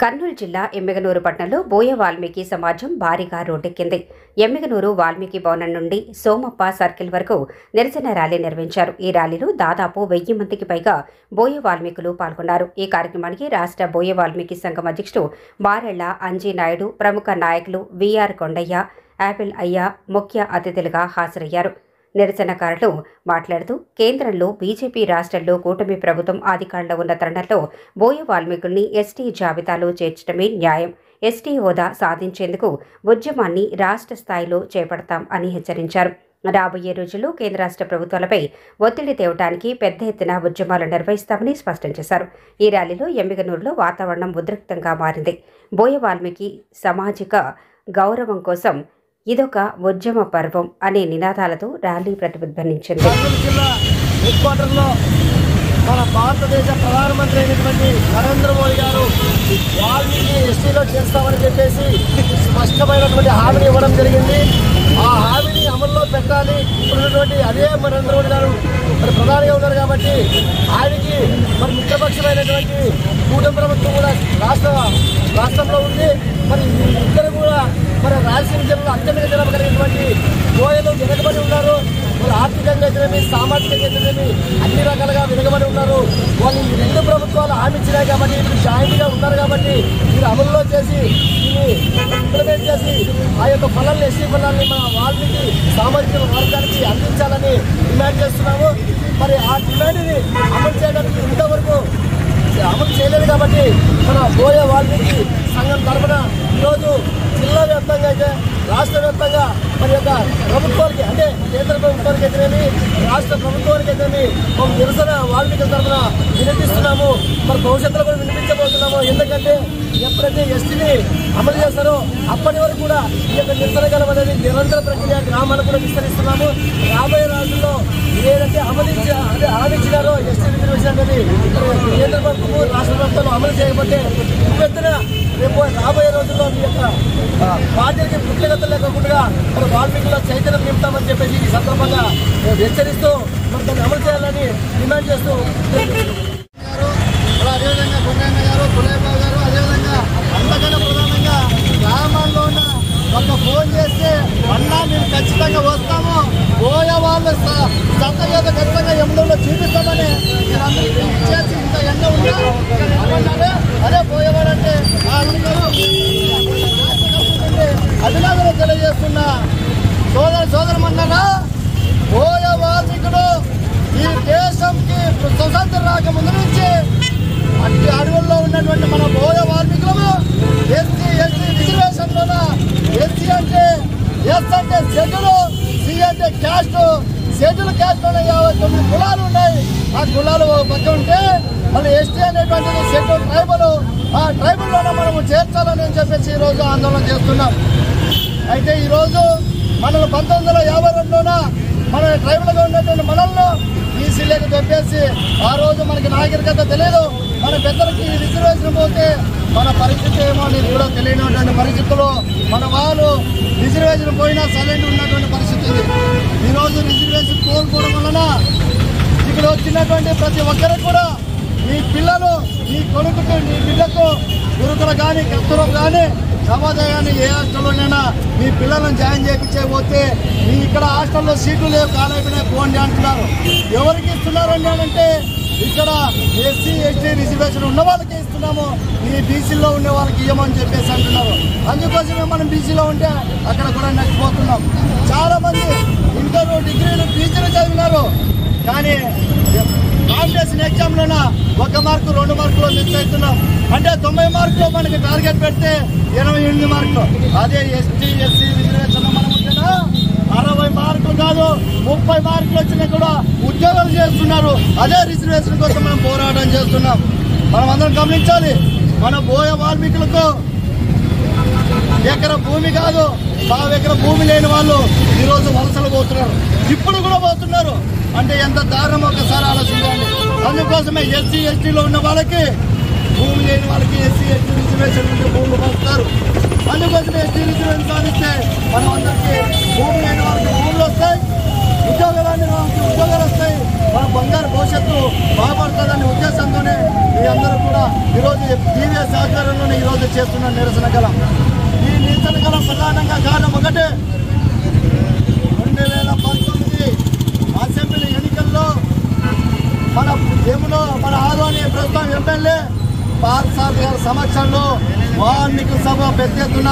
కర్నూలు జిల్లా ఎమ్మిగనూరు పట్టణంలో బోయ వాల్మీకి సమాజం భారీగా రోడ్డెక్కింది. ఎమ్మిగనూరు వాల్మీకి భవనం నుండి సోమప్ప సర్కిల్ వరకు నిరసన ర్యాలీ నిర్వహించారు. ఈ ర్యాలీలో దాదాపు 1000 మందికి పైగా బోయ వాల్మీకులు పాల్గొన్నారు. ఈ కార్యక్రమానికి రాష్ట్ర బోయ వాల్మీకి సంఘం అధ్యక్షుడు బారెళ్ల అంజీనాయుడు, ప్రముఖ నాయకులు విఆర్ కొండయ్య, యాపిల్ అయ్య ముఖ్య అతిథులుగా హాజరయ్యారు. నిరసనకారులు మాట్లాడుతూ కేంద్రంలో బీజేపీ, రాష్ట్రంలో కూటమి ప్రభుత్వం అధికారంలో ఉన్న తరుణంలో బోయ వాల్మీకుల్ని ఎస్టీ జాబితాలో చేర్చడమే న్యాయం. ఎస్టీ హోదా సాధించేందుకు ఉద్యమాన్ని రాష్ట్ర స్థాయిలో చేపడతాం అని హెచ్చరించారు. రాబోయే రోజుల్లో కేంద్ర రాష్ట్ర ప్రభుత్వాలపై ఒత్తిడి తేవడానికి పెద్ద ఎత్తున ఉద్యమాలు నిర్వహిస్తామని స్పష్టం చేశారు. ఈ ర్యాలీలో ఎమ్మిగనూరులో వాతావరణం ఉద్రిక్తంగా మారింది. బోయ వాల్మీకి సామాజిక గౌరవం కోసం ఇదొక ఉద్యమ పర్వం అనే నినాదాలతో ర్యాలీ ప్రతిధ్వనించింది. మన భారతదేశ ప్రధానమంత్రి అయినటువంటి నరేంద్ర మోడీ గారు వాల్మీకి ఎస్టీలో చేస్తామని చెప్పేసి స్పష్టమైనటువంటి హామీని ఇవ్వడం జరిగింది. ఆ హామీని అమల్లో పెట్టాలి. ఇప్పుడున్నటువంటి అదే నరేంద్ర మోడీ గారు ప్రధానిగా ఉన్నారు కాబట్టి ఆయనకి మిత్రపక్షమైనటువంటి కూటమి ప్రభుత్వం కూడా రాష్ట్రంలో ఉంది. ఇద్దరు కూడా రాయలసీమ జిల్లాలో అత్యంత జనం కలిగినటువంటి బోయలు వెనుకబడి ఉన్నారు. ఆర్థికంగా అయితేనేమి, సామాజికంగా అయితేనేమి అన్ని రకాలుగా వెనుకబడి ఉన్నారు. వాళ్ళు ఈ రెండు ప్రభుత్వాలు హామీ ఇచ్చినాయి కాబట్టి ఇప్పుడు జాయింట్గా ఉన్నారు కాబట్టి మీరు అమల్లో చేసి దీన్ని ఇంప్లిమెంట్ చేసి ఆ యొక్క ఫలాన్ని, ఎస్టీ ఫలాన్ని మన వాల్మీకి సామాజిక వర్గానికి అందించాలని డిమాండ్ చేస్తున్నాము. ఆ డిమాండ్ని అమలు చేయడానికి ఇంతవరకు అమలు చేయలేదు కాబట్టి మన బోయ వాల్మీకి సంఘం తరఫున ఈరోజు జిల్లా వ్యాప్తంగా అయితే రాష్ట్ర వ్యాప్తంగా యొక్క ప్రభుత్వానికి అంటే కేంద్ర ప్రభుత్వానికి అయితేనేమి, రాష్ట్ర ప్రభుత్వానికి అయితేనేమి నిరసన వాల్మీకి తరఫున వినిపిస్తున్నాము. భవిష్యత్తులో కూడా వినిపించబోతున్నాము. ఎందుకంటే ఎప్పుడైతే ఎస్టీని అమలు చేస్తారో అప్పటి వరకు కూడా ఈ యొక్క నిరసన గలం అనేది నిరంతర ప్రక్రియ గ్రామాలకు కూడా విస్తరిస్తున్నాము. రాబోయే రోజుల్లో ఏదైతే ఆలోచించారో ఎస్టీ రిజర్వేషన్ అనేది కేంద్ర ప్రభుత్వము, రాష్ట్ర ప్రభుత్వాలు అమలు చేయకపోతే పెద్దన రేపు రాబోయే రోజుల్లో మీ యొక్క పార్టీకి పుట్టిగత లేకుండా వాల్మీకిలో చైతన్యం నింపుతామని చెప్పేసి ఈ సందర్భంగా హెచ్చరిస్తూ దాన్ని అమలు చేయాలని డిమాండ్ చేస్తూ అదేవిధంగా గుండయ్య గారు, పుల్లయ్యబాబు గారు, అదేవిధంగా అంతకన్నా ప్రధానంగా గ్రామాల్లో ఉన్న ఒక ఫోన్ చేస్తే అన్నా మేము ఖచ్చితంగా వస్తాము, బోయ వాళ్ళు సత్తగత ఖచ్చితంగా ఎమ్మెల్యేలో చూపిస్తామని మీరందరికీ ఇచ్చేసి ఇంత ఎండ ఉన్నా అదే బోయవాడంటే అభినందనలు తెలియజేస్తున్నా. సోదరమన్నారా, బోయ వాల్మీకుడు ఈ దేశంకి స్వతంత్రం రాకముందు నుంచి అట్టి అడవుల్లో ఉన్నటువంటి మన బోయ వాల్మీకులను ఎస్సీ రిజర్వేషన్లోన ఎస్సీ అంటే ఎస్ అంటే షెడ్యూల్, సి అంటే క్యాస్ట్, షెడ్యూల్ క్యాస్ట్లోనే 59 కులాలు ఉన్నాయి. ఆ కులాలు పక్క ఉంటే మళ్ళీ ఎస్టీ అనేటువంటిది షెడ్యూల్ ట్రైబల్, ఆ ట్రైబల్లోనే మనము చేర్చాలని చెప్పేసి ఈరోజు ఆందోళన చేస్తున్నాం. అయితే ఈరోజు మనల్ని 1952లోన మన ట్రైబల్గా ఉన్నటువంటి మనల్ని బీసీలోకి చెప్పేసి ఆ రోజు మనకి నాగరికత తెలియదు. మన పెద్దలకి రిజర్వేషన్ పోతే మన పరిస్థితి ఏమో అనేది కూడా తెలియనటువంటి పరిస్థితుల్లో మన వాళ్ళు రిజర్వేషన్ పోయినా సైలెంట్ ఉన్నటువంటి పరిస్థితి ఉంది. ఈరోజు రిజర్వేషన్ కోల్పోవడం వలన ఇక్కడ వచ్చినటువంటి ప్రతి ఒక్కరికి కూడా మీ పిల్లలు, మీ కొడుకుకి, మీ బిడ్డకు గురుకులు కానీ, కస్తులు కానీ, నవోదయ కానీ ఏ హాస్టల్లోనైనా మీ పిల్లలను జాయిన్ చేయించకపోతే మీ ఇక్కడ హాస్టల్లో సీట్లు లేవు, కాలైపోయినాయి పోండి అంటున్నారు. ఎవరికి ఇస్తున్నారండి అంటే ఇక్కడ ఎస్సీ ఎస్టీ రిజర్వేషన్ ఉన్న వాళ్ళకే ఇస్తున్నాము, ఈ బీసీలో ఉండే వాళ్ళకి ఇవ్వమని చెప్పేసి అంటున్నారు. అందుకోసమే మనం బీసీలో ఉంటే అక్కడ కూడా నచ్చిపోతున్నాం. చాలామంది ఇంటర్, డిగ్రీలు, పీజీలు చదివినారు కానీ కాంపిటీషన్ ఎగ్జామ్లోన 1 మార్కు 2 మార్కులు మిస్ అవుతున్నాం. అంటే 90 మార్కులు మనకి టార్గెట్ పెడితే 88 మార్కులు. అదే ఎస్టీ ఎస్సీ రిజర్వేషన్ మనం ఉంటేనా 60 మార్కులు కాదు 30 మార్కులు వచ్చినా కూడా ఉద్యోగాలు చేస్తున్నారు. అదే రిజర్వేషన్ కోసం మనం పోరాటం చేస్తున్నాం. మనం అందరం గమనించాలి, మన బోయ వాల్మీకులకు ఎకర భూమి కాదు 100 ఎకర భూమి లేని వాళ్ళు ఈరోజు వలసలు పోతున్నారు, ఇప్పుడు కూడా పోతున్నారు. అంటే ఎంత దారుణం ఒకసారి ఆలోచించండి. అందుకోసమే ఎస్సీ ఎస్టీలో ఉన్న వాళ్ళకి భూమి లేని వాళ్ళకి ఎస్సీ ఎస్టీ రిజర్వేషన్ ఉంటే భూములు వస్తారు. అందుకోసమే ఎస్టీ రిజర్వేషన్ సాధిస్తే మనం అందరికీ భూమి లేని వాళ్ళకి భూములు వస్తాయి, ఉద్యోగాలు వస్తాయి, మన బంగారు భవిష్యత్తు బాగుపడుతుందనే ఉద్దేశంతోనే మీ అందరూ కూడా ఈరోజు టీవీఎస్ ఆధ్వర్యంలోనే ఈరోజు చేస్తున్న నిరసన కలం. ఈ నిరసన కలం ప్రధానంగా కారణం ఒకటే, 2019 అసెంబ్లీ ఎన్నికల్లో మన ఆదోని ప్రస్తుతం ఎమ్మెల్యే పార్సాద్ గారి సమక్షంలో వాల్మీకి సభ పెద్ద ఎత్తున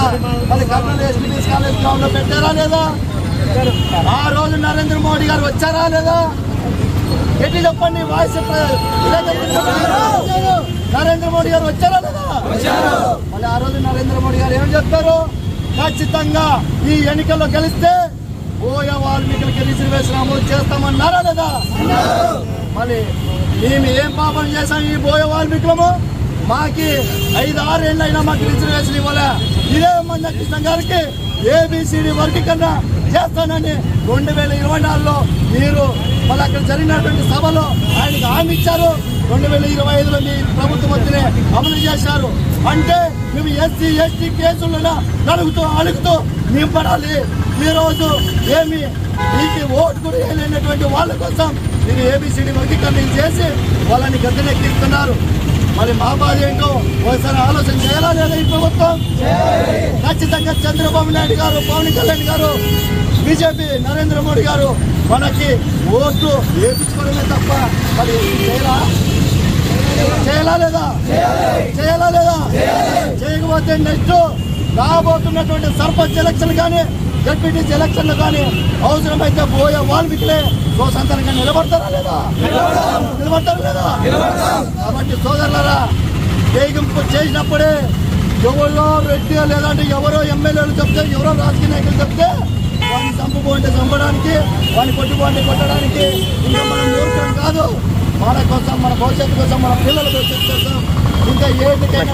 మరి కర్నూలు ఎస్పీఎస్ కాలేజ్ గ్రౌండ్ లో పెట్టారా లేదా? ఆ రోజు నరేంద్ర మోడీ గారు వచ్చారా లేదా? ఎట్టి చెప్పండి, వాయిస్ నరేంద్ర మోడీ గారు వచ్చారా లేదా? మళ్ళీ ఆ రోజు నరేంద్ర మోడీ గారు ఏం చెప్పారు? ఖచ్చితంగా ఈ ఎన్నికల్లో గెలిస్తే బోయ వాల్మీకులకి రిజర్వేషన్ అమలు చేస్తామన్నారా లేదా? మళ్ళీ మేము ఏం పాపం చేశాం ఈ బోయ వాల్మీకులము? మాకి 5-6 ఏళ్ళైనా మాకు రిజర్వేషన్ ఇవ్వలే. ఇదే మంద కృష్ణ గారికి ఏబిసిడి వర్గీకరణ చేస్తానని 2024లో మీరు మళ్ళీ అక్కడ జరిగినటువంటి సభలో ఆయనకు హామీ ఇచ్చారు. 2025లో మీ ప్రభుత్వం వచ్చినే అమలు చేశారు. అంటే మేము ఎస్సీ ఎస్టీ కేసులను అడుగుతూ నింపడాలి. ఈరోజు ఏమి మీకు ఓటు కూడా వేయలేనటువంటి వాళ్ళ కోసం మీరు ఏబిసిడి వర్గీకరణ చేసి వాళ్ళని గద్దెనెక్కిస్తున్నారు. మరి మా బాధ ఏంటో ఒకసారి ఆలోచన చేయాలా లేదా? ఈ ప్రభుత్వం ఖచ్చితంగా చంద్రబాబు నాయుడు గారు, పవన్ కళ్యాణ్ గారు, బీజేపీ నరేంద్ర మోడీ గారు మనకి ఓట్లు వేయించుకోవడమే తప్ప మరి చేయాలా లేదా? చేయకపోతే నెక్స్ట్ రాబోతున్నటువంటి సర్పంచ్ ఎలక్షన్ కానీ జడ్పీటీసీ ఎలక్షన్లు కానీ అవసరమైతే బోయ వాల్మీకులే స్వతంత్రంగా నిలబడతారా లేదా? కాబట్టి సోదరులారా, వేగింపు చేసినప్పుడే ఎవరో రెడ్డి లేదంటే ఎవరో ఎమ్మెల్యేలు చెప్తే, ఎవరో రాజకీయ నాయకులు చెప్తే వాడిని చంపుకోండి చంపడానికి, వాడిని కొట్టుకోండి కొట్టడానికి ఇంకా మనం మూర్ఖం కాదు. మన కోసం, మన భవిష్యత్తు కోసం, మన పిల్లల భవిష్యత్తు కోసం ఇంకా ఏటికైనా